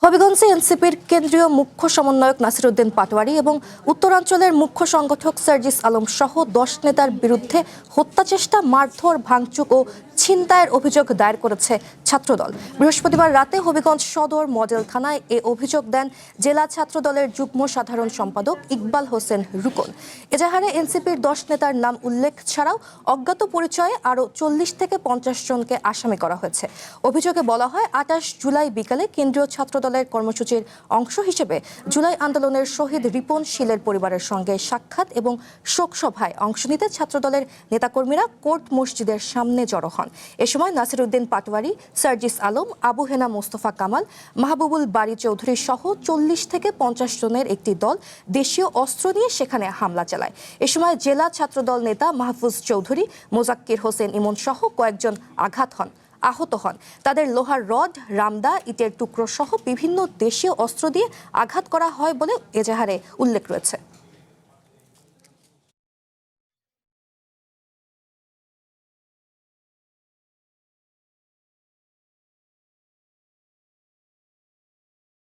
হবিগঞ্জে এনসিপির কেন্দ্রীয় মুখ্য সমন্বয়ক নাসিরউদ্দিন পাটোয়ারী এবং উত্তরাঞ্চলের মুখ্য সংগঠক সার্জিস আলম সহ ১০ নেতার বিরুদ্ধে হত্যাচেষ্টা, মারধর, ভাঙচুর ও ছিনতাইয়ের অভিযোগ দায়ের করেছে ছাত্রদল। বৃহস্পতিবার রাতে হবিগঞ্জ সদর মডেল থানায় এ অভিযোগ দেন জেলা ছাত্রদলের যুগ্ম সাধারণ সম্পাদক ইকবাল হোসেন রুকন। এজাহারে এনসিপির ১০ নেতার নাম উল্লেখ ছাড়াও অজ্ঞাত পরিচয়ে আরও ৪০ থেকে ৫০ জনকে আসামি করা হয়েছে। অভিযোগে বলা হয়, ২৮ জুলাই বিকালে কেন্দ্রীয় ছাত্রদলের কর্মসূচির অংশ হিসেবে জুলাই আন্দোলনের শহীদ রিপন শীলের পরিবারের সঙ্গে সাক্ষাৎ এবং শোকসভায় অংশ নিতে ছাত্রদলের নেতাকর্মীরা কোর্ট মসজিদের সামনে জড়ো হন। এ সময় নাসিরউদ্দিন পাটোয়ারী, সার্জিস আলম, আবু হেনা মোস্তফা কামাল, মাহবুবুল বারী চৌধুরী সহ ৪০ থেকে ৫০ জনের একটি দল দেশীয় অস্ত্র নিয়ে সেখানে হামলা চালায়। এ সময় জেলা ছাত্রদল নেতা মাহফুজ চৌধুরী, মোজাক্কির হোসেন ইমন সহ কয়েকজন আহত হন। তাদের লোহার রড, রামদা, ইটের টুকরো সহ বিভিন্ন দেশীয় অস্ত্র দিয়ে আঘাত করা হয় বলে এজাহারে উল্লেখ রয়েছে।